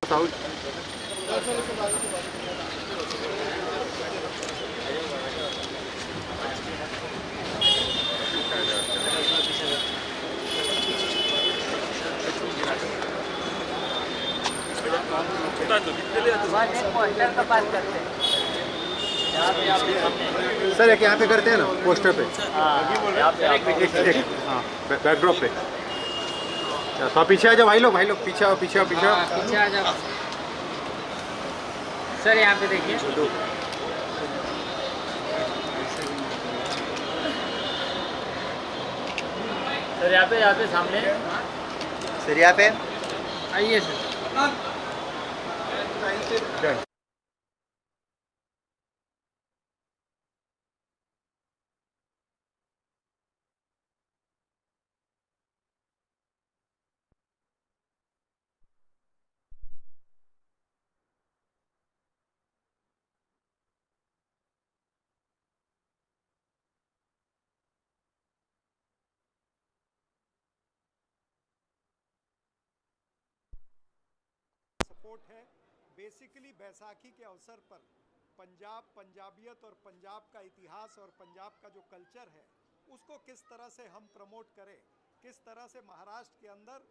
South sir एक यहाँ पे करते हैं ना पोस्टर पे हाँ बैकड्रॉप पे। तो पीछे आ जाओ भाई लोग पीछे आओ पीछे आ जाओ सर। यहाँ पे देखिए सर, यहाँ पे सामने सर यहाँ पे आइए सर। सपोर्ट है। बेसिकली बैसाखी के अवसर पर पंजाब, पंजाबियत और पंजाब का इतिहास और पंजाब का जो कल्चर है उसको किस तरह से हम प्रमोट करें, किस तरह से महाराष्ट्र के अंदर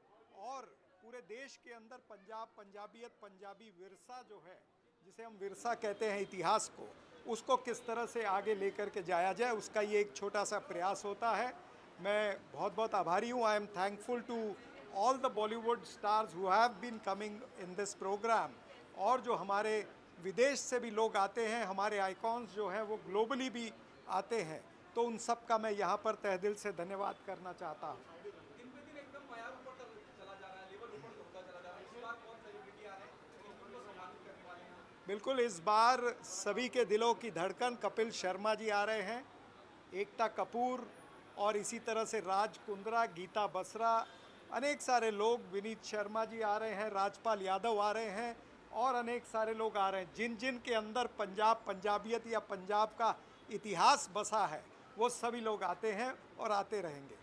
और पूरे देश के अंदर पंजाब, पंजाबियत, पंजाबी विरसा जो है, जिसे हम विरसा कहते हैं इतिहास को, उसको किस तरह से आगे लेकर के जाया जाए, उसका ये एक छोटा सा प्रयास होता है। मैं बहुत बहुत आभारी हूँ। I am thankful to all the Bollywood stars who have been coming in this program, और जो हमारे विदेश से भी लोग आते हैं, हमारे आइकॉन्स जो हैं वो ग्लोबली भी आते हैं, तो उन सब का मैं यहाँ पर तहे दिल से धन्यवाद करना चाहता हूँ। बिल्कुल, इस बार सभी के दिलों की धड़कन कपिल शर्मा जी आ रहे हैं, एकता कपूर और इसी तरह से राज कुंद्रा, गीता बसरा, अनेक सारे लोग, विनीत शर्मा जी आ रहे हैं, राजपाल यादव आ रहे हैं और अनेक सारे लोग आ रहे हैं। जिन जिन के अंदर पंजाब, पंजाबियत या पंजाब का इतिहास बसा है वो सभी लोग आते हैं और आते रहेंगे।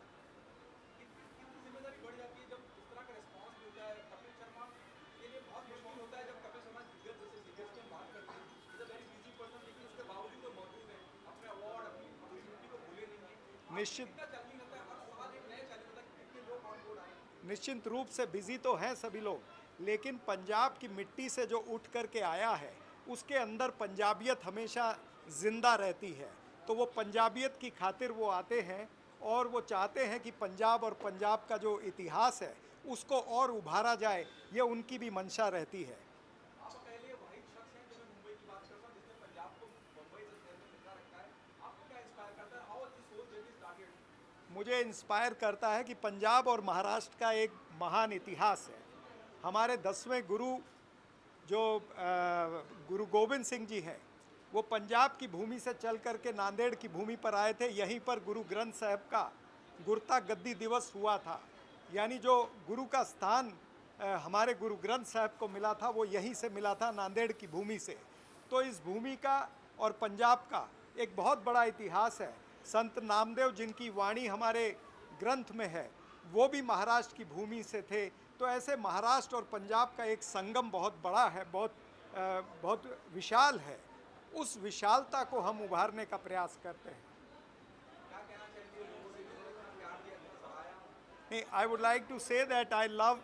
निश्चित रूप से बिजी तो हैं सभी लोग, लेकिन पंजाब की मिट्टी से जो उठ कर के आया है उसके अंदर पंजाबियत हमेशा ज़िंदा रहती है, तो वो पंजाबियत की खातिर वो आते हैं और वो चाहते हैं कि पंजाब और पंजाब का जो इतिहास है उसको और उभारा जाए, ये उनकी भी मंशा रहती है। मुझे इंस्पायर करता है कि पंजाब और महाराष्ट्र का एक महान इतिहास है। हमारे 10वें गुरु जो गुरु गोविंद सिंह जी हैं, वो पंजाब की भूमि से चल कर के नांदेड़ की भूमि पर आए थे। यहीं पर गुरु ग्रंथ साहब का गुरता गद्दी दिवस हुआ था, यानी जो गुरु का स्थान हमारे गुरु ग्रंथ साहब को मिला था वो यहीं से मिला था, नांदेड़ की भूमि से। तो इस भूमि का और पंजाब का एक बहुत बड़ा इतिहास है। संत नामदेव जिनकी वाणी हमारे ग्रंथ में है वो भी महाराष्ट्र की भूमि से थे। तो ऐसे महाराष्ट्र और पंजाब का एक संगम बहुत बड़ा है, बहुत विशाल है। उस विशालता को हम उभारने का प्रयास करते हैं। I would like to say that I love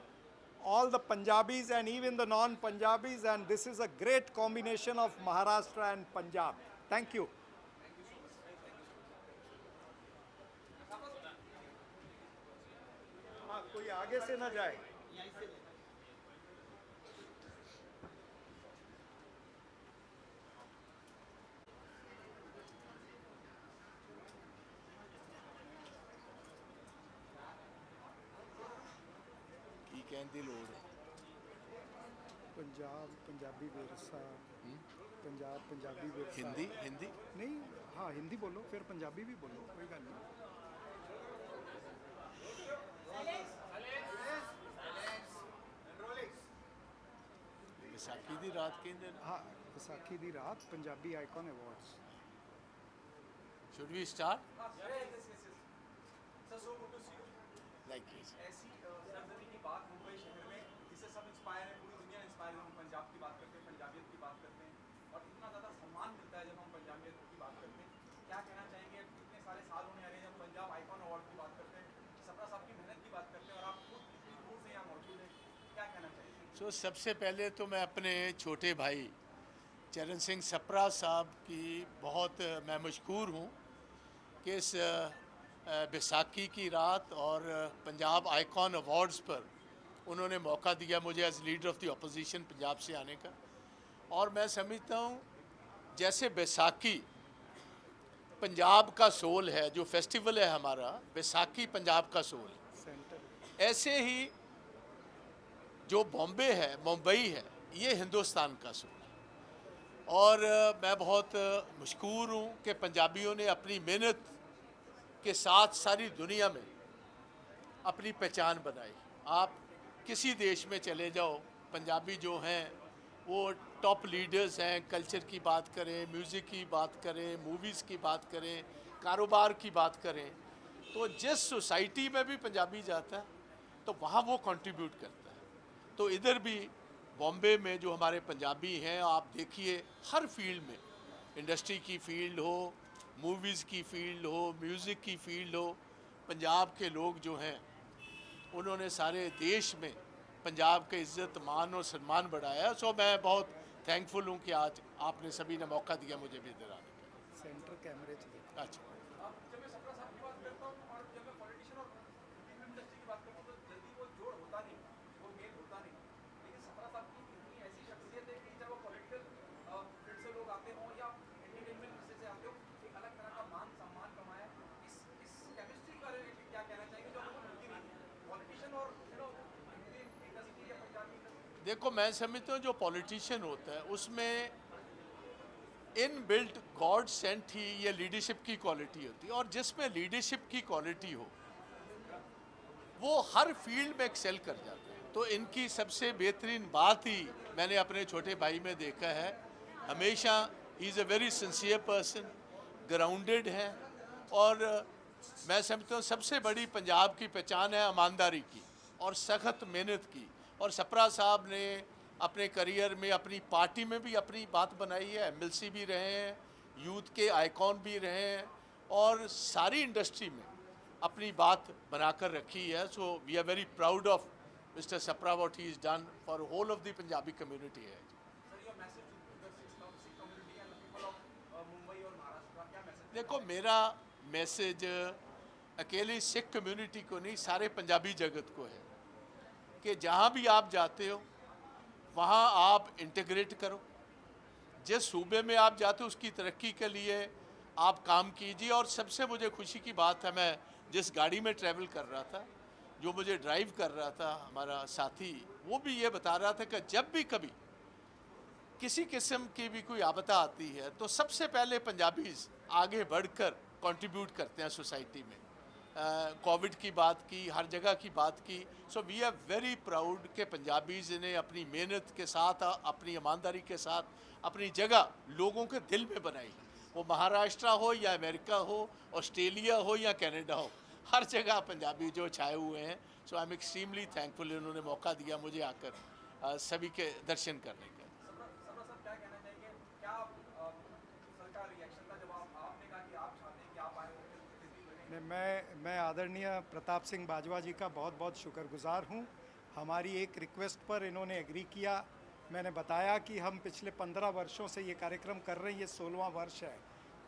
all the Punjabis and even the non-Punjabis, and this is a great combination of Maharashtra and Punjab. Thank you. कोई आगे से ना जाए। ਕੀ ਕਹਿੰਦੀ ਲੋੜ ਹੈ? पंजाब, पंजाबी विरसा, पंजाब, पंजाबी विरसा। हिंदी हिंदी नहीं, हाँ हिंदी बोलो, फिर पंजाबी भी बोलो, कोई गल नहीं। ਵਿਸਾਖੀ ਦੀ ਰਾਤ ਕਹਿੰਦੇ ਨੇ। हाँ, विसाखी दी रात Punjabi icon awards. Should we start like this? ऐसी सरजमी की बात मुंबई शहर में जिससे सब इंस्पायर है, पूरी दुनिया इंस्पायर हम पंजाब की बात करते हैं, पंजाबियत की बात करते हैं और इतना ज़्यादा सम्मान मिलता है जब हम पंजाबियत की बात करते हैं। क्या कहना चाहेंगे, इतने सारे साल होने आ रहे हैं जब पंजाब आइकॉन अवार्ड की बात करते हैं, सपरा साहब की मेहनत की बात करते हैं और आप खुद इतनी दूर से यहाँ मौजूद हैं, क्या कहना चाहेंगे? सबसे पहले तो मैं अपने छोटे भाई चरण सिंह सप्रा साहब की बहुत मैं मशकूर हूँ कि इस बैसाखी की रात और पंजाब आइकॉन अवार्ड्स पर उन्होंने मौका दिया मुझे as leader of the opposition Punjab से आने का। और मैं समझता हूँ जैसे बैसाखी पंजाब का सोल है, जो फेस्टिवल है हमारा, बैसाखी पंजाब का सोल है, ऐसे ही जो बॉम्बे है, मुंबई है, ये हिंदुस्तान का सोल है। और मैं बहुत मशकूर हूँ कि पंजाबियों ने अपनी मेहनत के साथ सारी दुनिया में अपनी पहचान बनाई। आप किसी देश में चले जाओ, पंजाबी जो हैं वो टॉप लीडर्स हैं। कल्चर की बात करें, म्यूज़िक की बात करें, मूवीज़ की बात करें, कारोबार की बात करें, तो जिस सोसाइटी में भी पंजाबी जाता है तो वहाँ वो कंट्रीब्यूट करता है। तो इधर भी बॉम्बे में जो हमारे पंजाबी हैं, आप देखिए हर फील्ड में, इंडस्ट्री की फील्ड हो, मूवीज़ की फील्ड हो, म्यूज़िक की फील्ड हो, पंजाब के लोग जो हैं उन्होंने सारे देश में पंजाब के इज़्ज़त मान और सम्मान बढ़ाया। सो मैं बहुत थैंकफुल हूँ कि आज आपने सभी ने मौका दिया मुझे भी इधर आने का। सेंटर कैमरे अच्छा, जब मैं सपरा साहब की बात करता हूँ और जब मैं पॉलिटिशियन और फिल्म इंडस्ट्री की बात करता हूँ तो जल्दी वो जोड़ होता नहीं, वो मेल होता नहीं। लेकिन सपरा साहब की इतनी ऐसी शख्सियत है कि चाहे वो पॉलिटिकल फील्ड से लोग आते हों या एंटरटेनमेंट इंडस्ट्री से आते हो, एक अलग तरह का मान सम्मान कमाया। इस केमिस्ट्री के बारे में क्या कहना चाहेंगे जो हमको मिलती नहीं है, पॉलिटिशियन और इंडस्ट्री या पंजाबी इंडस्ट्री? देखो मैं समझता हूँ जो पॉलिटिशियन होता है उसमें इन बिल्ट गॉड सेंट ही ये लीडरशिप की क्वालिटी होती है। और जिसमें लीडरशिप की क्वालिटी हो वो हर फील्ड में एक्सेल कर जाता है। तो इनकी सबसे बेहतरीन बात ही मैंने अपने छोटे भाई में देखा है, हमेशा he is a very sincere person, grounded है। और मैं समझता हूँ सबसे बड़ी पंजाब की पहचान है ईमानदारी की और सख्त मेहनत की। और सप्रा साहब ने अपने करियर में अपनी पार्टी में भी अपनी बात बनाई है, एमएलसी भी रहे हैं, यूथ के आइकॉन भी रहे हैं और सारी इंडस्ट्री में अपनी बात बनाकर रखी है। So we are very proud of mister Sapra what he is done for whole of the Punjabi community है। Sir, your message to the Sikh community and the people of Mumbai और महाराष्ट्र का क्या मैसेज? देखो मेरा मैसेज अकेले सिख कम्युनिटी को नहीं, सारे पंजाबी जगत को है कि जहाँ भी आप जाते हो वहाँ आप इंटीग्रेट करो। जिस सूबे में आप जाते हो उसकी तरक्की के लिए आप काम कीजिए। और सबसे मुझे खुशी की बात है, मैं जिस गाड़ी में ट्रैवल कर रहा था, जो मुझे ड्राइव कर रहा था हमारा साथी, वो भी ये बता रहा था कि जब भी कभी किसी किस्म की भी कोई आपदा आती है तो सबसे पहले पंजाबीज़ आगे बढ़कर कंट्रीब्यूट करते हैं सोसाइटी में। कोविड की बात की, हर जगह की बात की। So we are very proud कि पंजाबीज़ ने अपनी मेहनत के साथ, अपनी ईमानदारी के साथ अपनी जगह लोगों के दिल में बनाई। वो महाराष्ट्र हो या अमेरिका हो, ऑस्ट्रेलिया हो या कनाडा हो, हर जगह पंजाबी जो छाए हुए हैं। सो आई एम एक्सट्रीमली थैंकफुल इन्होंने मौका दिया मुझे आकर सभी के दर्शन करने का। सपरा साहब क्या कहना चाहेंगे, क्या सरकार रिएक्शन था जब आपने कहा कि आप चाहते हैं कि आप आए हो? मैं आदरणीय प्रताप सिंह बाजवा जी का बहुत बहुत शुक्रगुजार हूँ। हमारी एक रिक्वेस्ट पर इन्होंने एग्री किया। मैंने बताया कि हम पिछले 15 वर्षों से ये कार्यक्रम कर रहे हैं, ये 16वां वर्ष है।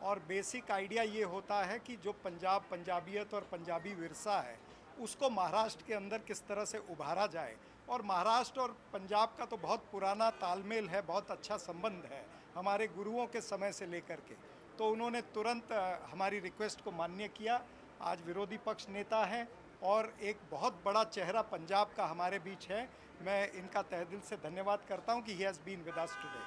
और बेसिक आइडिया ये होता है कि जो पंजाबियत और पंजाबी विरसा है उसको महाराष्ट्र के अंदर किस तरह से उभारा जाए। और महाराष्ट्र और पंजाब का तो बहुत पुराना तालमेल है, बहुत अच्छा संबंध है हमारे गुरुओं के समय से लेकर के। तो उन्होंने तुरंत हमारी रिक्वेस्ट को मान्य किया। आज विरोधी पक्ष नेता हैं और एक बहुत बड़ा चेहरा पंजाब का हमारे बीच है। मैं इनका तहे दिल से धन्यवाद करता हूं कि he has been with us today.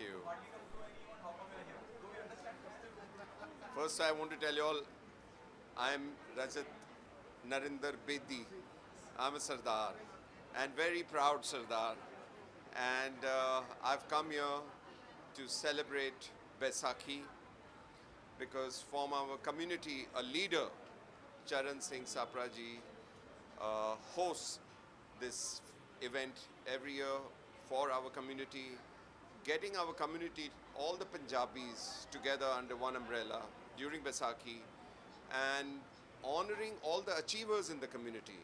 you. First, I want to tell you all, I'm Rajat Narinder Bedi. I'm a Sardar and very proud Sardar. And I've come here to celebrate Baisakhi because from our community, a leader, Charan Singh Sapraji, hosts this event every year for our community, getting our community, all the Punjabis together under one umbrella during Baisakhi and honoring all the achievers in the community.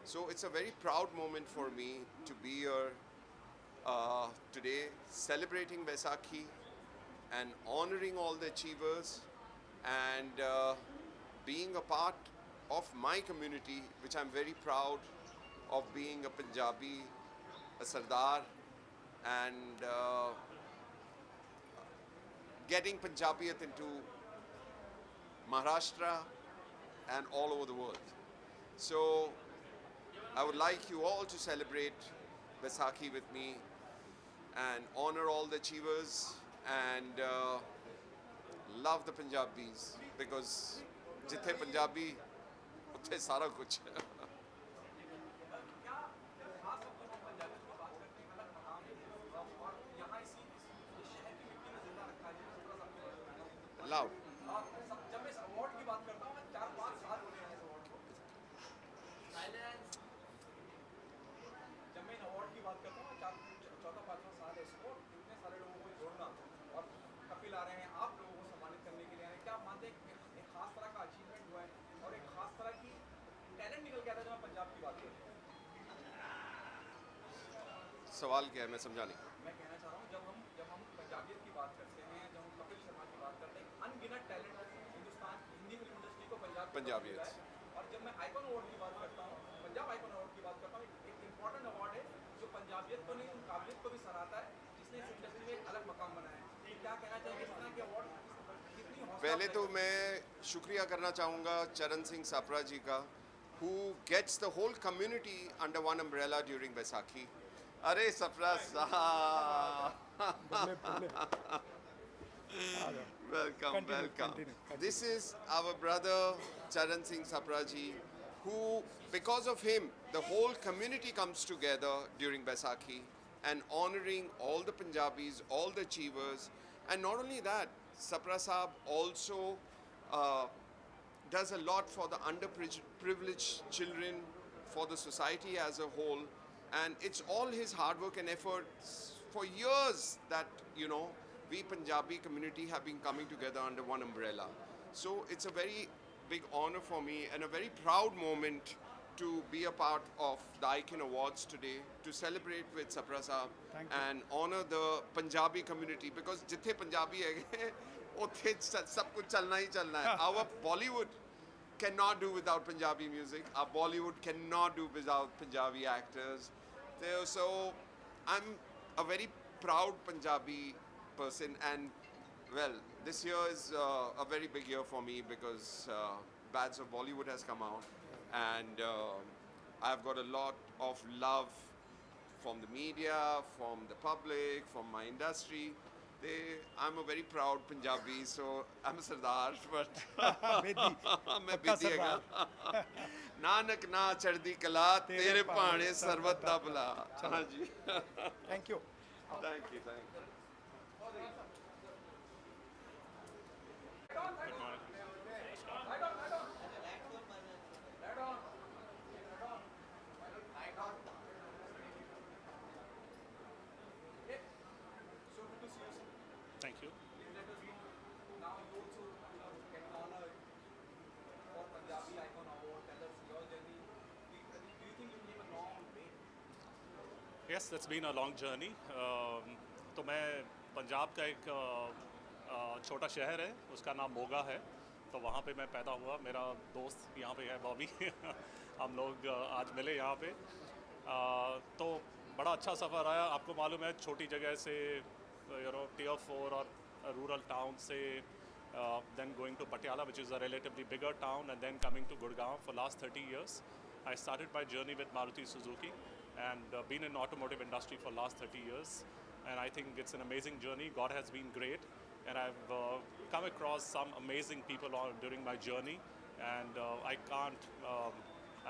So it's a very proud moment for me to be here today celebrating Baisakhi and honoring all the achievers and being a part of my community, which I'm very proud of being a Punjabi, a Sardar, and getting Punjabiyat into Maharashtra and all over the world. So I would like you all to celebrate Baisakhi with me and honor all the achievers and love the Punjabis because jithe Punjabi, uthe sara kuch. Loud. जब मैं इस award की बात करता हूँ, मैं 4-5 साल हो गए हैं इस अवार्ड को। जब मैं इन अवार्ड की बात करता हूँ, 4-5 साल है इसको, इतने सारे लोगों को जोड़ना और कपिल आ रहे हैं, आप लोगों को सम्मानित करने के लिए आए हैं। क्या आप मानते हैं कि एक खास तरह का अचीवमेंट हुआ है और एक खास तरह की टैलेंट निकल गया था जब मैं पंजाब की बात करूँ? सवाल क्या है, मैं समझा नहीं। मैं कहना चाह रहा हूँ जब हम पंजाबियत की बात करते हैं, जब हम कपिल शर्मा की बात करते हैं, अनगिनत talent Hindustan Hindi film industry को पंजाबियत। और जब मैं आइकॉन अवार्ड की बात करता हूँ, पंजाब आइकॉन अवार्ड की बात करता हूँ, एक इम्पॉर्टेंट अवार्ड है जो पंजाबियत को नहीं, उन काबिलियत को भी सराहता है जिसने इस इंडस्ट्री में एक अलग मकाम बनाया है। तो क्या कहना चाहिए इस तरह के अवार्ड कितनी हौसला? पहले तो मैं शुक्रिया करना चाहूँगा चरण सिंह सापरा जी का, who gets the whole community under one umbrella during Baisakhi. अरे सफरा साहब, welcome, welcome. This is our brother Charan Singh Sapraji, who, because of him, the whole community comes together during Baisakhi and honoring all the Punjabis, all the achievers. And not only that, Sapra Saab also does a lot for the underprivileged children, for the society as a whole. And it's all his hard work and efforts for years that, you know, we Punjabi community have been coming together under one umbrella. So it's a very big honor for me and a very proud moment to be a part of the Icon Awards today, to celebrate with Sapra Saab and honor the Punjabi community, because jithe Punjabi hai, uthe sab kuch chalna hi chalna hai. Our Bollywood cannot do without Punjabi music. Our Bollywood cannot do without Punjabi actors. So I'm a very proud Punjabi person, and well, this year is a very big year for me because Bads of Bollywood has come out, and I've got a lot of love from the media, from the public, from my industry. I'm a very proud Punjabi, so I'm a Sardar, but मैं बेदी हैगा। नानक ना चढ़दी कला तेरे भाणे सर्वत दा भला। हाँ जी। Thank you. Thank you, thank you. So good to see you, sir. Thank you. Let us know. Now you also get honored for Punjabi Icon Award. Tell us your journey. Do you think you came a long way? Yes, that's been a long journey. तो मैं पंजाब का एक छोटा शहर है, उसका नाम मोगा है, तो वहाँ पे मैं पैदा हुआ। मेरा दोस्त यहाँ पे है बॉबी हम लोग आज मिले यहाँ पे। तो बड़ा अच्छा सफ़र आया। आपको मालूम है, छोटी जगह से Tier 4 और रूरल टाउन से then going to Patiala, which is a relatively bigger town, and then coming to Gurgaon for last 30 years. I started my journey with Maruti Suzuki and been in automotive industry for last 30 years. and I think it's an amazing journey. God has been great, and I've come across some amazing people during my journey, and I can't.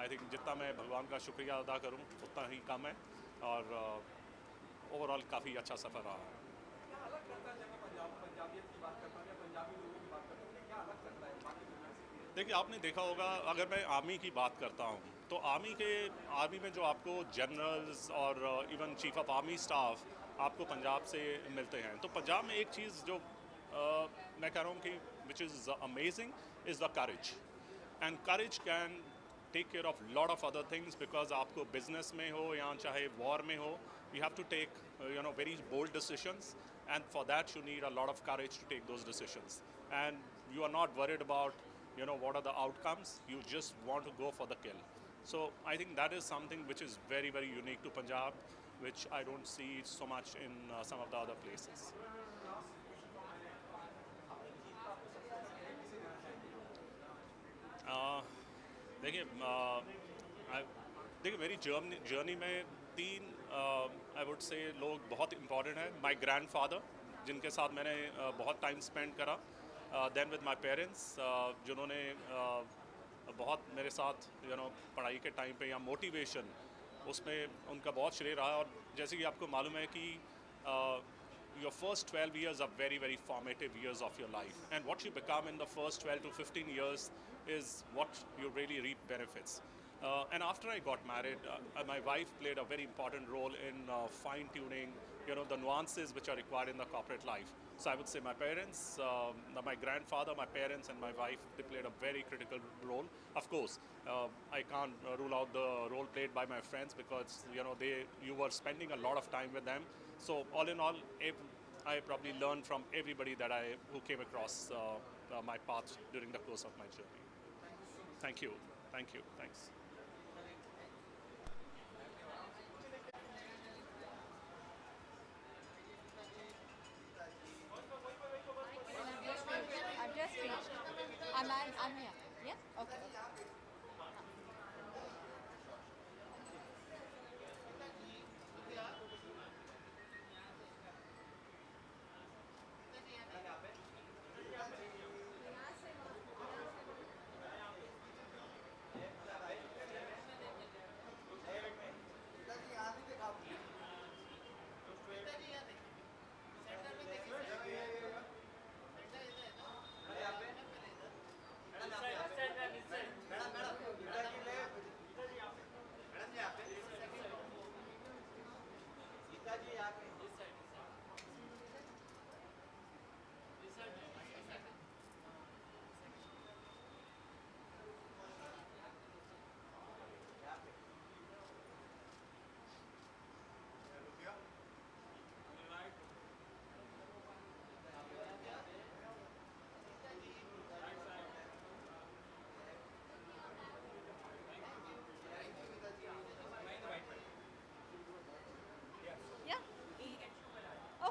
I think जितना मैं भगवान का शुक्रिया अदा करूं उतना ही कम है, और ओवरऑल काफ़ी अच्छा सफ़र रहा है। क्या अलग करता है जब मैं पंजाबियत की बात करता हूँ या पंजाबी लोगों की बात करता हूँ, उन्हें क्या अलग लगता है बाकी दुनिया से? देखिए, आपने देखा होगा, अगर मैं आर्मी की बात करता हूँ तो आर्मी में जो आपको जनरल्स और even chief of army staff आपको पंजाब से मिलते हैं, तो पंजाब में एक चीज़ जो मैं कह रहा हूँ कि which is amazing is the courage, and courage can take care of lot of other things, because आपको बिजनेस में हो या चाहे वॉर में हो, you have to take very bold decisions, and for that you need a lot of courage to take those decisions, and you are not worried about what are the outcomes. You just want to go for the kill. So I think that is something which is very, very unique to Punjab, which I don't see so much in some of the other places. देखिए, मेरी journey में तीन I would say लोग बहुत important हैं। माई grandfather, जिनके साथ मैंने बहुत टाइम स्पेंड करा, देन विद माई पेरेंट्स, जिन्होंने बहुत मेरे साथ पढ़ाई के टाइम पे या मोटिवेशन उसमें उनका बहुत श्रेय रहा। और जैसे कि आपको मालूम है कि your first 12 years are very, very formative years of your life, and what you become in the first 12 to 15 years is what you really reap benefits. And after I got married, my wife played a very important role in fine-tuning the nuances which are required in the corporate life. So I would say my parents, my grandfather, my parents and my wife, they played a very critical role. Of course, I can't rule out the role played by my friends, because you were spending a lot of time with them. So all in all, I probably learned from everybody who came across my path during the course of my journey. Thank you. Thanks. I've just reached. I'm here. Yeah? Okay.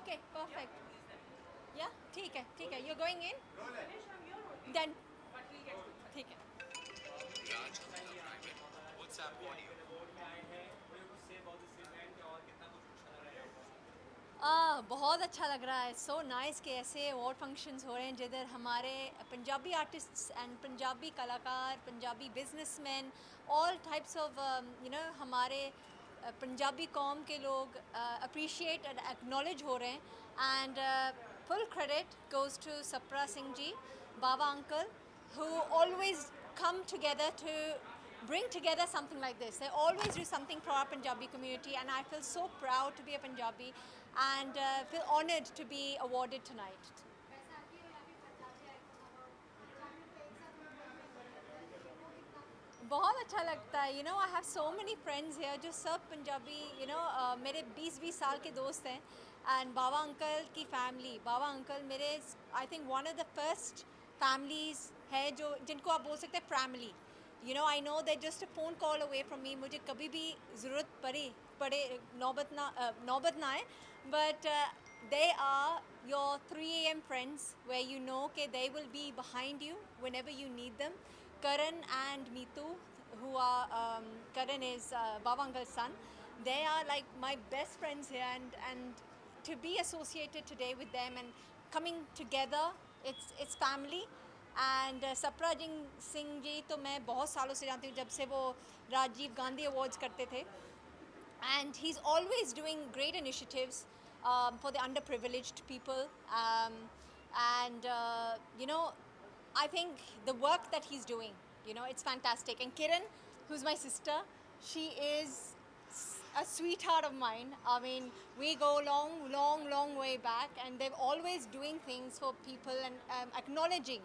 Okay, perfect. Yeah, ठीक है. You're going in? Then. ठीक है. बहुत अच्छा लग रहा है. So nice कि ऐसे अवार्ड फंक्शंस हो रहे हैं जिधर हमारे पंजाबी आर्टिस्ट्स एंड पंजाबी कलाकार, Punjabi businessman, all types of हमारे पंजाबी कौम के लोग अप्रिशिएट एंड एक्नॉलेज हो रहे हैं. And full credit goes to Sapra Singh ji, Baba uncle, who always come together to bring together something like this. They always do something for our Punjabi community, and I feel so proud to be a Punjabi and feel honoured to be awarded tonight. बहुत अच्छा लगता है. I have so many friends here जो सब पंजाबी मेरे 20 साल के दोस्त हैं. एंड बाबा अंकल की फैमिली, बाबा अंकल मेरे I think one of the first families है जो जिनको आप बोल सकते हैं family. I know they're just a phone call away from me. मुझे कभी भी ज़रूरत पड़े नौबत ना आए. But they are your 3 a.m. friends where you know that they will be behind you whenever you need them. Karan and Meetu, who are Karan is Baba Uncle's son. They are like my best friends here, and to be associated today with them and coming together, it's family. And Saprajeet Singh ji तो मैं बहुत सालों से जानती हूँ, जब से वो राजीव गांधी अवार्ड्स करते थे. And he's always doing great initiatives for the underprivileged people. And you know, I think the work that he's doing, you know, it's fantastic. And Kiran, who's my sister, she is a sweetheart of mine. I mean, we go long way back, and they're always doing things for people and acknowledging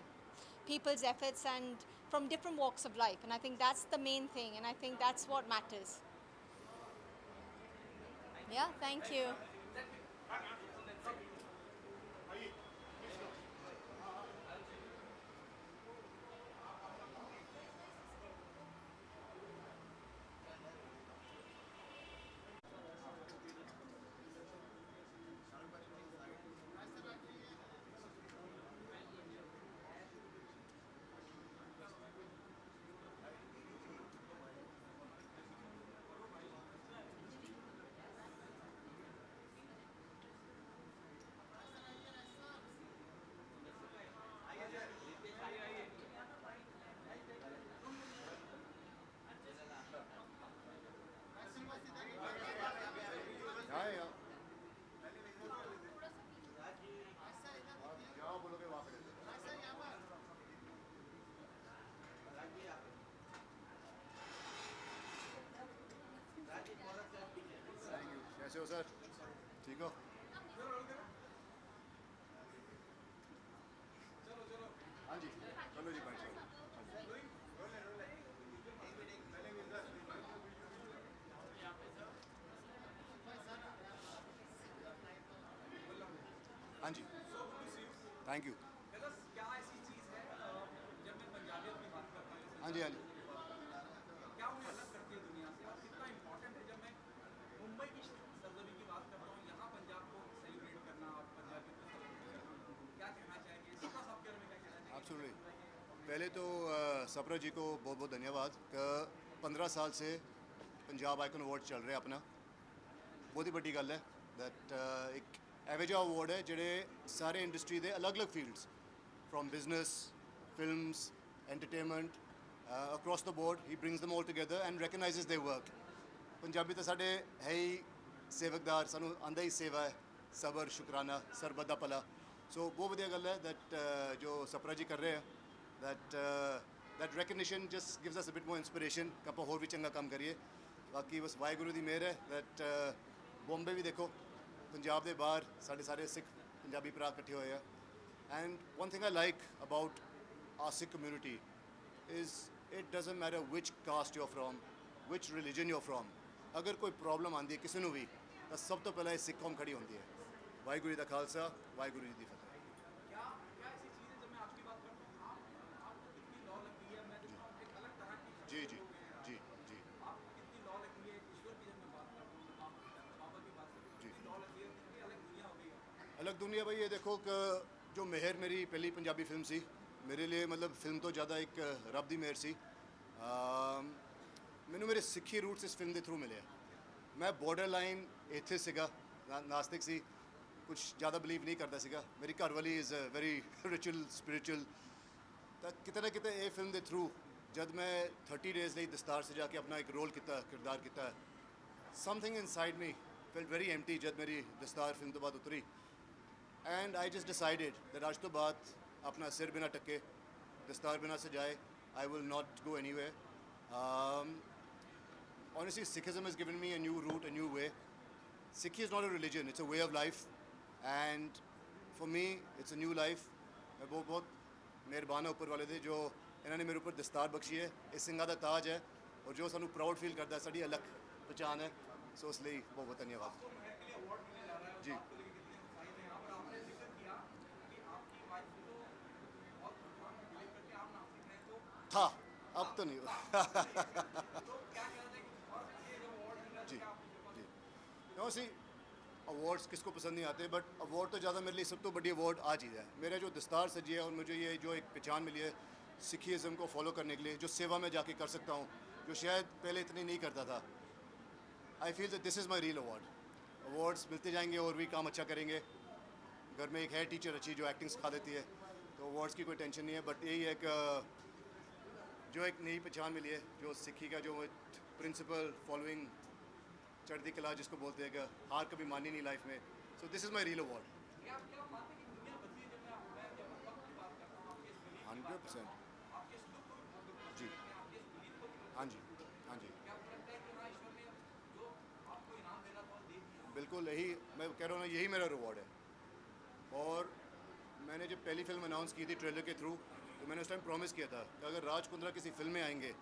people's efforts and from different walks of life. And I think that's the main thing, and I think that's what matters. Yeah, thank you. यहाँ यहाँ जहाँ बोलोगे वहाँ पे thank you. कैसे हो sir? ठीक हो? हाँ जी, चलो जी भाई साहब. हाँ जी, थैंक यू. क्या ऐसी चीज़ है जब मैं पंजाबियों की बात करता हूँ, हाँ जी हाँ जी. क्या उन्हें अलग करती है दुनिया से, और कितना इम्पोर्टेंट है जब मैं मुंबई की सरजमी की बात करता हूँ, यहाँ पंजाब को सेलिब्रेट करना और पंजाबियों को सेलिब्रेट करना. क्या कहना चाहेंगे सपना साहब के बारे में, क्या कहना चाहेंगे? एब्सोल्युटली. पहले तो सपरा जी को बहुत बहुत धन्यवाद कि 15 साल से पंजाब आइकन अवार्ड चल रहा है अपना. बहुत ही बड़ी गल है दैट एक एवो जिहा अवार्ड है जेह्ड़े सारे इंडस्ट्री दे अलग अलग fields from business, films, entertainment, across the board he brings them all together and recognises their work. Punjabi तो साढ़े है ही सेवकदार, सानू आंदा ही सेवा है, सबर, शुकराना, सरबत दा भला. सो बहुत वधिया गल है दैट जो सपरा जी कर रहे हैं, that recognition just gives us a bit more inspiration कि आप होर भी चंगा काम करिए. बाकी बस वाहिगुरू दी मेहर है दैट बॉम्बे भी देखो, पंजाब दे बाहर साढ़े सारे सिख पंजाबी भरा इकट्ठे होए हैं. And one thing I like about our Sikh community is it doesn't matter which caste you're from, which religion you're from. अगर कोई प्रॉब्लम आती है किसी को भी तो सब तो पहले सिख कौम खड़ी होती है. वाहिगुरू जी का खालसा, वाहिगुरू जी की फतेह. क्या क्या ऐसी चीज़ है जब मैं आपकी बात करता हूँ, आपको कितनी लॉ लगती है, मैं देखता हूँ एक अलग तरह की जी जी जी जी आपको कितनी लॉ लगती है. ईश्वर की जब मैं बात करता हूँ, बाबा की बात करता हूँ, जी. कितनी लॉ लगती है, कितनी अलग दुनिया हो गई है. अलग दुनिया भाई. ये देखो कि जो मेहर मेरी पहली पंजाबी फिल्म सी मेरे लिए, मतलब फिल्म तो ज़्यादा एक रब दी मेहर सी. मैनू मेरे सिक्खी रूट्स इस फिल्म के थ्रू मिले. मैं बॉर्डर लाइन एथिस्ट सीगा, नास्तिक सी, कुछ ज़्यादा बिलीव नहीं करता सीगा. मेरी घरवाली इज़ वेरी रिचुअल स्पिरिचुअल. तो किते ना किते ये फिल्म के थ्रू जब मैं 30 डेज़ ਲਈ दस्तार से जाके अपना एक रोल किया, किरदार किया, something inside me felt very empty जब मेरी दस्तार फिल्म तो बाद उतरी. And I just decided that आज तो बाद अपना सिर बिना टके, दस्तार बिना सजाए, I will not go anywhere. Honestly, Sikhism has given me a new route, a new way. Sikhi is not a religion, it's a way of life. And for me, it's a new life. मैं बहुत मेहरबान ऊपर वाले थे जो इन्होंने मेरे ऊपर दस्तार बख्शी है. ये सिंगा दा ताज है और जो सानू प्राउड फील करता है, साड़ी अलग पहचान है. सो इसलिए बहुत बहुत धन्यवाद जी. था, अब तो नहीं जी जी. नो सी अवार्ड्स किसको पसंद नहीं आते, बट अवार्ड तो ज़्यादा मेरे लिए सब तो बड़ी अवार्ड आज ही है. मेरा जो दस्तार सजी है और मुझे ये जो एक पहचान मिली है सिखिज़म को फॉलो करने के लिए, जो सेवा में जाके कर सकता हूँ, जो शायद पहले इतनी नहीं करता था. I feel that this is my real award. Awards मिलते जाएंगे और भी काम अच्छा करेंगे। घर में एक है टीचर अच्छी जो एक्टिंग सिखा देती है, तो अवार्ड्स की कोई टेंशन नहीं है। बट यही एक जो एक नई पहचान मिली है, जो सिक्खी का जो प्रिंसिपल फॉलोइंग चढ़ती कला जिसको बोलते हैं, कि हार कभी मानी नहीं लाइफ में। So this is my real award. 100% जी, हाँ जी, हाँ जी, बिल्कुल यही मैं कह रहा हूँ ना, यही मेरा रिवॉर्ड है। और मैंने जब पहली फिल्म अनाउंस की थी ट्रेलर के थ्रू, तो मैंने उस टाइम प्रॉमिस किया था कि अगर राज कुंद्रा किसी फिल्म में आएंगे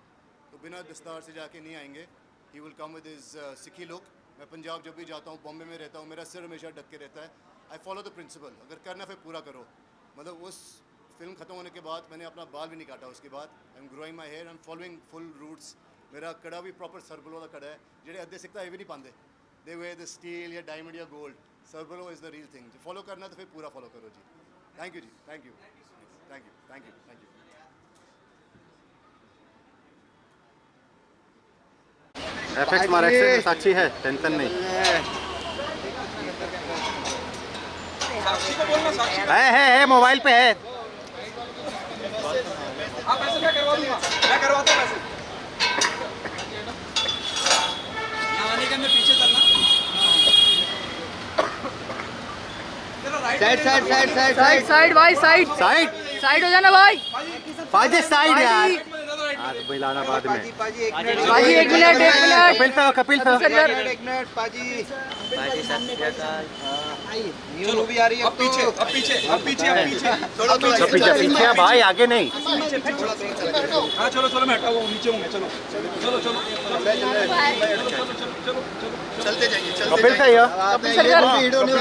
तो बिना दस्तार से जाके नहीं आएंगे। He will come with his सिखी लुक। मैं पंजाब जब भी जाता हूँ, बॉम्बे में रहता हूँ, मेरा सिर हमेशा ढक के रहता है। आई फॉलो द प्रिंसिपल, अगर करना फिर पूरा करो। मतलब उस फिल्म ख़त्म होने के बाद मैंने अपना बाल भी नहीं काटा। उसके बाद I am growing my hair, I am following full roots. मेरा कड़ा भी प्रॉपर सरबलो का कड़ा है, जेडे अद्धे सिखता है भी नहीं पाते, दे वे द स्टील या डायमंड या gold. Sarbloh is the real thing. जो फॉलो करना तो फिर पूरा फॉलो करो जी। थैंक यू जी, thank you, thank you, thank you, thank you. FX marks अच्छी है, टेंशन नहीं साक्षी को बोलना, साक्षी है मोबाइल पे है। आप ऐसे क्या करवा दूंगा, मैं करवाता हूँ ऐसे। यहाँ आने के अंदर पीछे चलना। चलो right side side side side side side भाई, साइड साइड साइड हो जाना भाई। पाजी साइड यार, राइट आज मिलाना बाद में। पाजी एक मिनट, कपिल सर चलो भी आ रही है। अब पीछे, अब पीछे, अब पीछे, अब पीछे, थोड़ा पीछे पीछे भाई, आगे नहीं। हाँ चलो चलो, मैं हटा हुआ हूँ, नीचे हूँ मैं। चलो चलो चलो चलो, चलते जाइए, चलते कपिल सर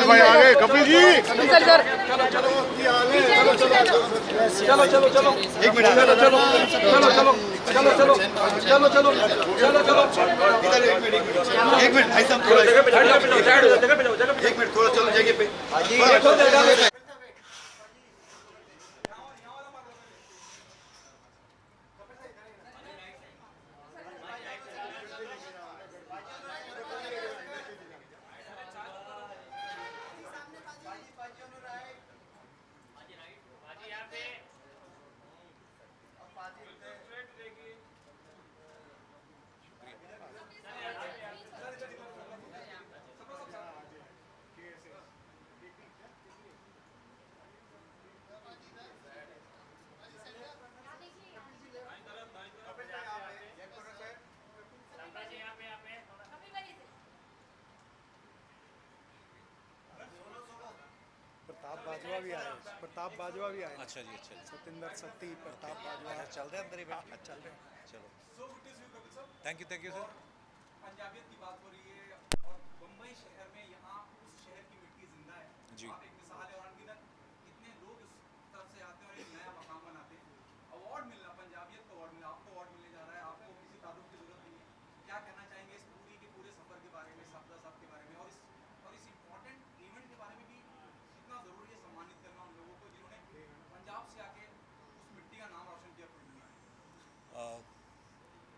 भाई आगे, कपिल जी चलो चलो चलो, एक मिनट, चलो चलो चलो चलो चलो चलो चलो चलो चलो चलो इधर एक मिनट भाई साहब, थोड़ा एक मिनट, थोड़ा चलो जगह पे। प्रताप बाजवा भी आए। अच्छा जी, अच्छा जी। सतिंदर सत्ती, प्रताप बाजवा चल रहे हैं अंदर ही बैठ, चल रहे हैं, चलो। Thank you sir. पंजाबियत की बात हो रही है और मुंबई शहर में, यहाँ उस शहर की मिट्टी जिंदा है जी। आप एक मिसाल है। और अनगिनत कितने लोग इस तरफ से आते हैं और एक नया मकाम बनाते हैं। अवार्ड मिलना, पंजाबियत का अवार्ड मिला, आपको अवार्ड मिलने जा रहा है, आपको किसी तारुफ की जरूरत नहीं है। क्या कहना चाहेंगे इस पूरी के पूरे सफर के बारे में, सफदर साहब के बारे में, और इस इम्पोर्टेंट इवेंट के बारे में भी? कितना जरूरी है सम्मानित करना उन लोगों को जिन्होंने पंजाब से आके उस मिट्टी का नाम रोशन किया पूरी दुनिया में।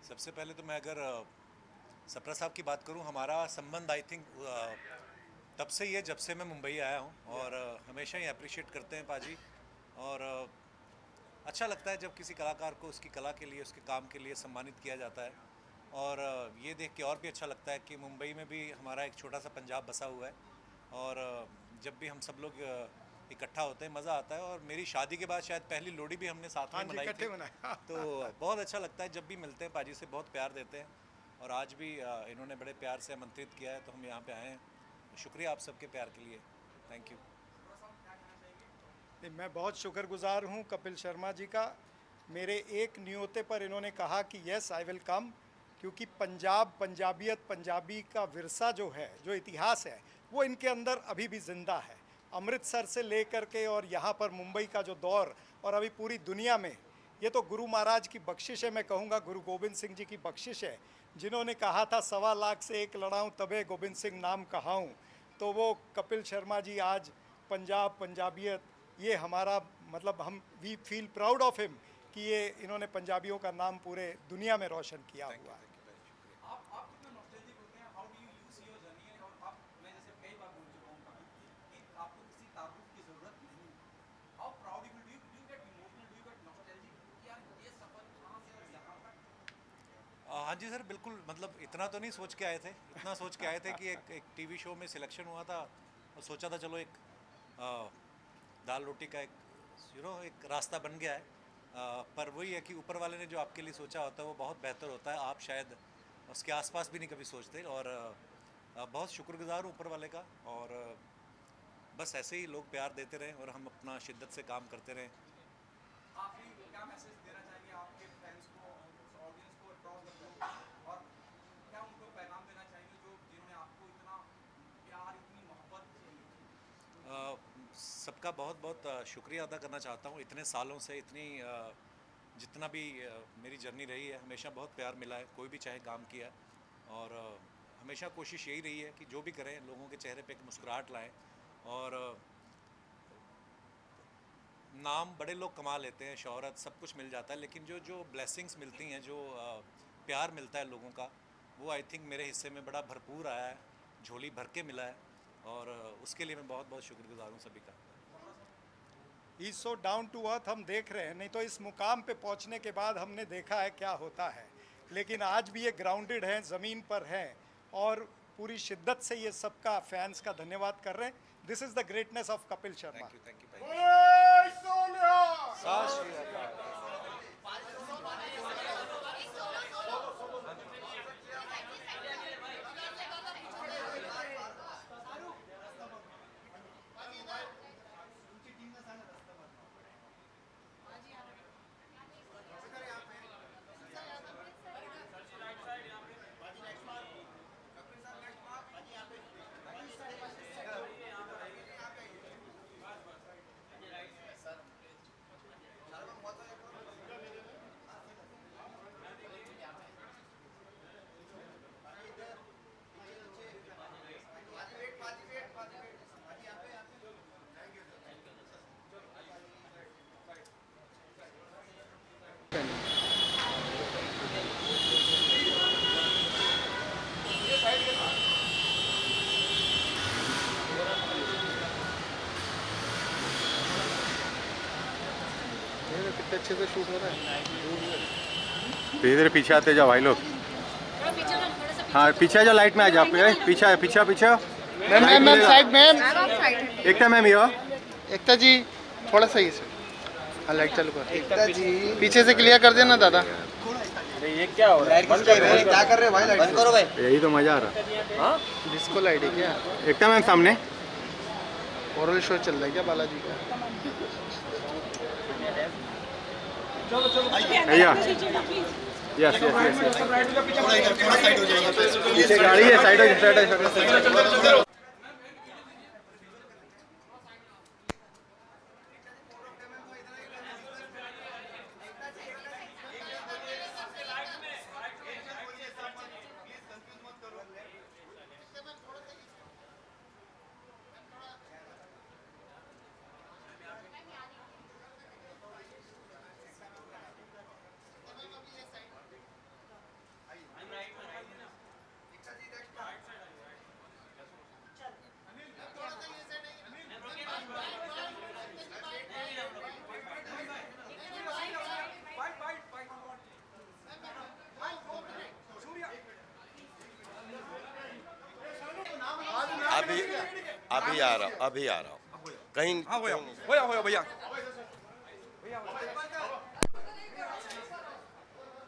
सबसे पहले तो मैं अगर सप्रा साहब की बात करूं, हमारा संबंध आई थिंक तब से ही है जब से मैं मुंबई आया हूं, और हमेशा ही अप्रिशिएट करते हैं पाजी। और अच्छा लगता है जब किसी कलाकार को उसकी कला के लिए, उसके काम के लिए सम्मानित किया जाता है। और ये देख के और भी अच्छा लगता है कि मुंबई में भी हमारा एक छोटा सा पंजाब बसा हुआ है, और जब भी हम सब लोग इकट्ठा होते हैं मज़ा आता है। और मेरी शादी के बाद शायद पहली लोहड़ी भी हमने साथ में मनाई थी, तो बहुत अच्छा लगता है जब भी मिलते हैं। पाजी से बहुत प्यार देते हैं, और आज भी इन्होंने बड़े प्यार से आमंत्रित किया है, तो हम यहाँ पे आए हैं। शुक्रिया आप सबके प्यार के लिए, थैंक यू। मैं बहुत शुक्रगुजार हूँ कपिल शर्मा जी का। मेरे एक न्योते पर इन्होंने कहा कि यस आई विल कम, क्योंकि पंजाब, पंजाबियत, पंजाबी का विरसा जो है, जो इतिहास है, वो इनके अंदर अभी भी ज़िंदा है। अमृतसर से लेकर के और यहाँ पर मुंबई का जो दौर, और अभी पूरी दुनिया में, ये तो गुरु महाराज की बख्शिश है। मैं कहूँगा गुरु गोविंद सिंह जी की बख्शिश है, जिन्होंने कहा था 1.25 लाख से एक लड़ाऊँ तबे गोविंद सिंह नाम कहाऊँ। तो वो कपिल शर्मा जी आज पंजाब, पंजाबियत, ये हमारा मतलब हम we feel proud of him कि ये इन्होंने पंजाबियों का नाम पूरे दुनिया में रोशन किया हुआ है। आप कितना नॉस्टैल्जिक होते हैं? How do you see your journey? और आप, मैं जैसे हाँ जी सर, बिल्कुल, मतलब इतना तो नहीं सोच के आए थे, इतना सोच के आए थे कि एक टीवी शो में सिलेक्शन हुआ था और सोचा था चलो एक दाल रोटी का एक रास्ता बन गया है। पर वही है कि ऊपर वाले ने जो आपके लिए सोचा होता है वो बहुत बेहतर होता है, आप शायद उसके आसपास भी नहीं कभी सोचते। और बहुत शुक्रगुजार हूँ ऊपर वाले का, और बस ऐसे ही लोग प्यार देते रहें और हम अपना शिद्दत से काम करते रहें। आखिरी क्या मैसेज देना चाहेंगे आपके फैंस को, ऑडियंस को अक्रॉस द ग्लोब, और क्या उनको पैगाम देना चाहेंगे जो जिन्होंने आपको इतना प्यार, इतनी मोहब्बत दी? सबका बहुत बहुत शुक्रिया अदा करना चाहता हूँ। इतने सालों से जितना भी मेरी जर्नी रही है, हमेशा बहुत प्यार मिला है, कोई भी चाहे काम किया है। और हमेशा कोशिश यही रही है कि जो भी करें लोगों के चेहरे पे एक मुस्कुराहट लाएं। और नाम बड़े लोग कमा लेते हैं, शोहरत सब कुछ मिल जाता है, लेकिन जो ब्लेसिंग्स मिलती हैं, जो प्यार मिलता है लोगों का, वो आई थिंक मेरे हिस्से में बड़ा भरपूर आया है, झोली भर के मिला है। और उसके लिए मैं बहुत बहुत शुक्रगुजार हूँ सभी का। ही सो डाउन टू अर्थ हम देख रहे हैं, नहीं तो इस मुकाम पे पहुंचने के बाद हमने देखा है क्या होता है, लेकिन आज भी ये ग्राउंडेड हैं, ज़मीन पर हैं और पूरी शिद्दत से ये सबका फैंस का धन्यवाद कर रहे हैं। This is the greatness of Kapil Sharma. Thank you भाई। कितने अच्छे से शूट हो रहा है। धीरे धीरे पीछे आते जाओ भाई लोग। हाँ पीछे जाओ, लाइट में आ जाओ। पीछे पीछे पीछे मैम साइड मैम। एकता मैम यो, एकता जी थोड़ा सही से। हाँ लाइट चालू कर। एकता जी पीछे से क्लियर कर देना दादा। ये क्या हो रहा है? बंद कर रहे हैं, क्या कर रहे हैं भाई? लाइट बंद करो भाई। यही तो मजा आ रहा। हाँ डिस्को लाइट है क्या? एकता मैम सामने ओरल शो चल रहा है क्या बालाजी का? भैया यस यस यस, पीछे गाड़ी है, साइड हो साइड। अभी आ रहा हूँ कहीं। हाँ भैया भैया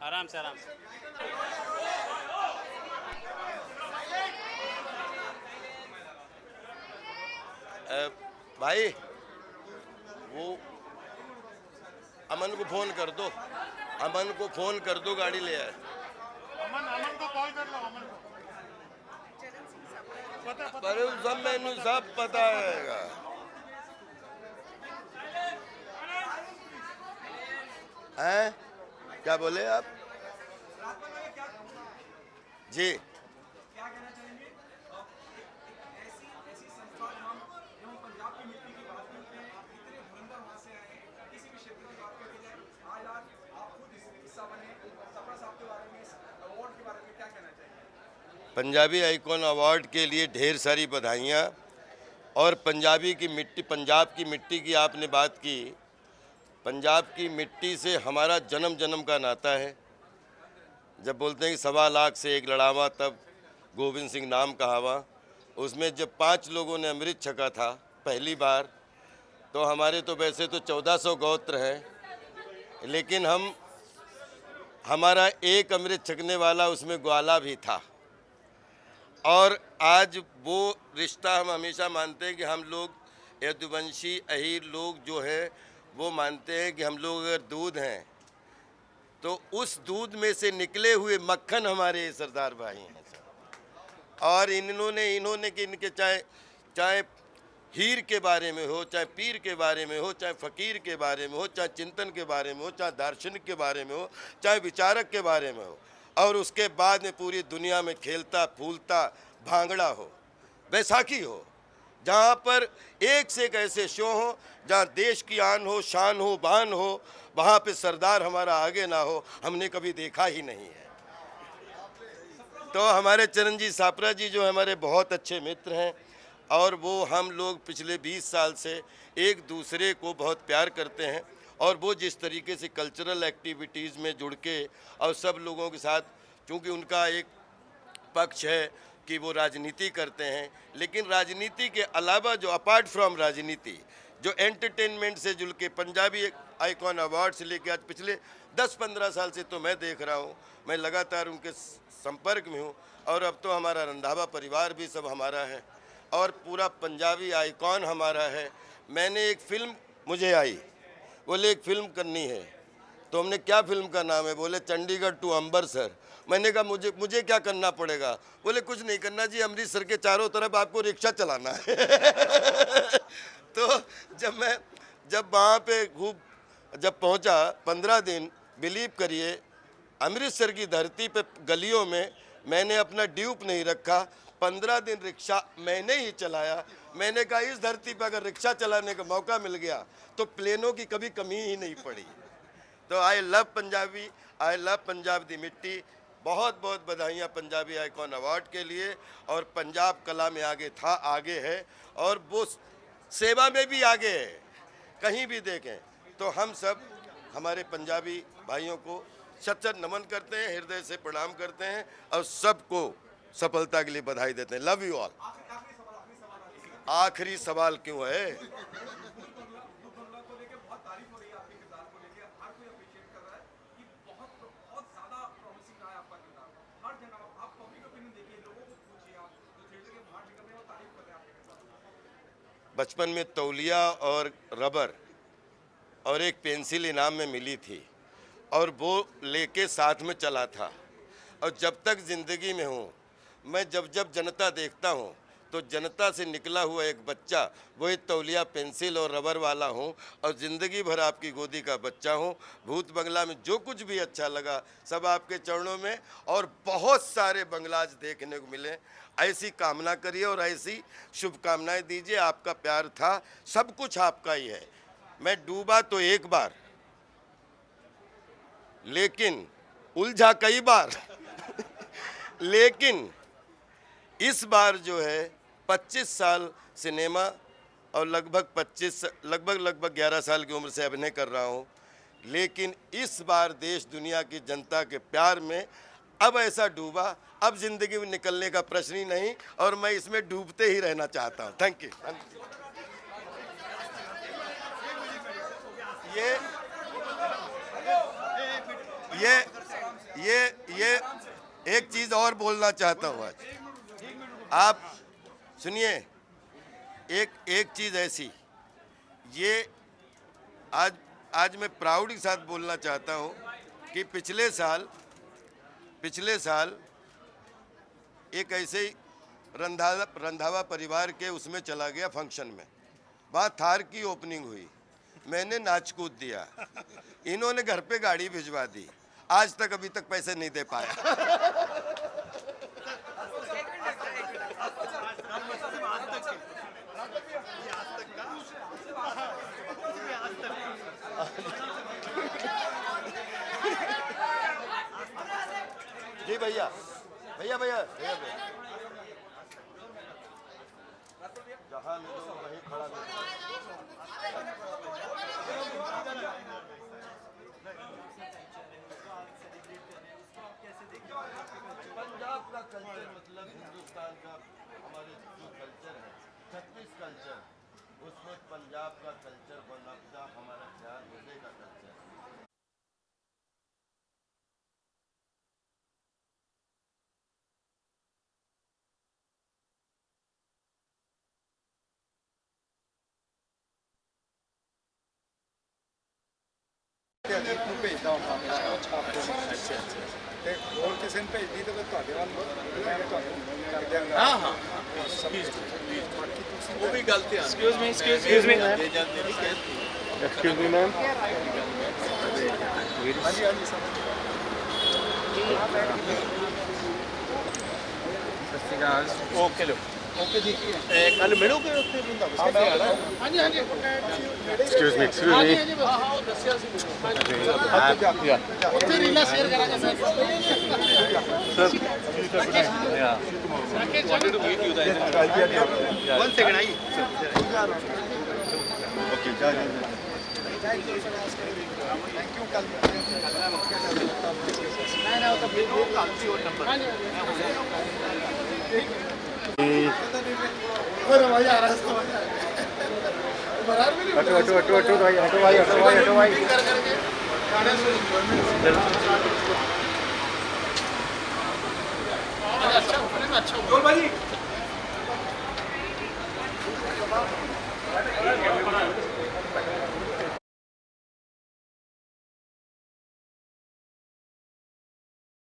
आराम से भाई वो अमन को फोन कर दो, गाड़ी ले आए। अमन को कॉल कर लो। अमन को पर सब मैनू सब पता है। हैं क्या बोले आप जी? पंजाबी आइकॉन अवार्ड के लिए ढेर सारी बधाइयाँ। और पंजाब की मिट्टी की आपने बात की। पंजाब की मिट्टी से हमारा जन्म का नाता है। जब बोलते हैं कि 1.25 लाख से एक लड़ावा तब गोविंद सिंह नाम कहावा, उसमें जब 5 लोगों ने अमृत छका था पहली बार, तो हमारे तो वैसे तो 1400 गोत्र हैं, लेकिन हमारा एक अमृत छकने वाला उसमें ग्वाला भी था। और आज वो रिश्ता हम हमेशा मानते हैं कि हम लोग यदुवंशी अहीर लोग जो हैं वो मानते हैं कि हम लोग अगर दूध हैं तो उस दूध में से निकले हुए मक्खन हमारे सरदार भाई हैं। और इन्होंने कि इनके चाहे हीर के बारे में हो, चाहे पीर के बारे में हो, चाहे फ़कीर के बारे में हो, चाहे चिंतन के बारे में हो, चाहे दार्शनिक के बारे में हो, चाहे विचारक के बारे में हो, और उसके बाद में पूरी दुनिया में खेलता फूलता भांगड़ा हो, बैसाखी हो, जहाँ पर एक से एक ऐसे शो हो जहाँ देश की आन हो, शान हो, बान हो, वहाँ पे सरदार हमारा आगे ना हो, हमने कभी देखा ही नहीं है। तो हमारे चरणजीत सापरा जी जो हमारे बहुत अच्छे मित्र हैं, और वो हम लोग पिछले 20 साल से एक दूसरे को बहुत प्यार करते हैं, और वो जिस तरीके से कल्चरल एक्टिविटीज़ में जुड़ के और सब लोगों के साथ, चूँकि उनका एक पक्ष है कि वो राजनीति करते हैं, लेकिन राजनीति के अलावा जो अपार्ट फ्रॉम राजनीति जो एंटरटेनमेंट से जुड़ के पंजाबी आइकॉन अवार्ड से लेके आज पिछले 10-15 साल से तो मैं देख रहा हूँ, मैं लगातार उनके संपर्क में हूँ, और अब तो हमारा रंधावा परिवार भी सब हमारा है और पूरा पंजाबी आइकॉन हमारा है। मैंने एक फ़िल्म मुझे आई, बोले एक फ़िल्म करनी है, तो हमने क्या फ़िल्म का नाम है, बोले चंडीगढ़ टू अमृतसर। मैंने कहा मुझे क्या करना पड़ेगा, बोले कुछ नहीं करना जी, अमृतसर के चारों तरफ आपको रिक्शा चलाना है। तो जब वहाँ पे जब पहुँचा 15 दिन, बिलीव करिए अमृतसर की धरती पे गलियों में मैंने अपना ड्यूप नहीं रखा, 15 दिन रिक्शा मैंने ही चलाया। मैंने कहा इस धरती पर अगर रिक्शा चलाने का मौका मिल गया तो प्लेनों की कभी कमी ही नहीं पड़ी। तो I love Punjabi, I love Punjab दी मिट्टी। बहुत बहुत बधाइयाँ पंजाबी आइकॉन अवार्ड के लिए, और पंजाब कला में आगे था, आगे है, और वो सेवा में भी आगे है। कहीं भी देखें तो हम सब हमारे पंजाबी भाइयों को शत नमन करते हैं, हृदय से प्रणाम करते हैं, और सबको सफलता के लिए बधाई देते हैं। Love you all. आखिरी सवाल क्यों है? बचपन में तौलिया और रबर और एक पेंसिल इनाम में मिली थी, और वो लेके साथ में चला था। और जब तक ज़िंदगी में हूँ, मैं जब जनता देखता हूँ तो जनता से निकला हुआ एक बच्चा, वही तौलिया पेंसिल और रबर वाला हूँ, और ज़िंदगी भर आपकी गोदी का बच्चा हूँ। भूत बंगला में जो कुछ भी अच्छा लगा सब आपके चरणों में, और बहुत सारे बंगलाज देखने को मिले। ऐसी कामना करिए और ऐसी शुभकामनाएं दीजिए। आपका प्यार था, सब कुछ आपका ही है। मैं डूबा तो एक बार, लेकिन उलझा कई बार। लेकिन इस बार जो है 25 साल सिनेमा और लगभग 11 साल की उम्र से अभिनय कर रहा हूँ, लेकिन इस बार देश दुनिया की जनता के प्यार में अब ऐसा डूबा, अब जिंदगी में निकलने का प्रश्न ही नहीं, और मैं इसमें डूबते ही रहना चाहता हूँ। Thank you. ये एक चीज़ और बोलना चाहता हूँ आज। आप सुनिए, एक चीज़ ऐसी, ये आज मैं प्राउड के साथ बोलना चाहता हूँ कि पिछले साल एक ऐसे ही रंधावा परिवार के उसमें चला गया फंक्शन में, वहाँ थार की ओपनिंग हुई, मैंने नाच कूद दिया, इन्होंने घर पे गाड़ी भिजवा दी, आज तक अभी तक पैसे नहीं दे पाया। जी भैया जहाँ ले लो वहीं खड़ा ले लो। ਅਜੀਤ ਨੂੰ ਭੇਜਦਾ ਹੁੰਦਾ ਹਮੇਸ਼ਾ ਉਹ ਛਾਪਦੇ ਨੇ। ਅੱਛਾ ਤੇ ਹੋਰ ਕਿਸੇ ਨੂੰ ਭੇਜਦੀ ਤਾਂ ਫਿਰ ਤੁਹਾਡੇ ਵੱਲ ਮੈਂ ਤੁਹਾਨੂੰ ਕਰ ਦਿਆਂਗਾ। ਹਾਂ ਹਾਂ ਬਾਕੀ ਤੁਸੀਂ ਉਹ ਵੀ ਗੱਲ ਧਿਆਨ एक्सक्यूज मी मैम। ਹਾਂਜੀ ਹਾਂਜੀ ਸਰ ओके लो ਓਕੇ ਜੀ कल मिलोगे उत्थे ਹਾਂਜੀ ਹਾਂਜੀ एक्सक्यूज मी ਉੱਥੇ ਰੀਲਾ ਸ਼ੇਅਰ ਕਰਾਂਗੇ ਸਰ वन सेकंड आई ओके जा थैंक यू कल हटो हटो हटो हटो भाई हटो भाई हटो भाई हटो भाई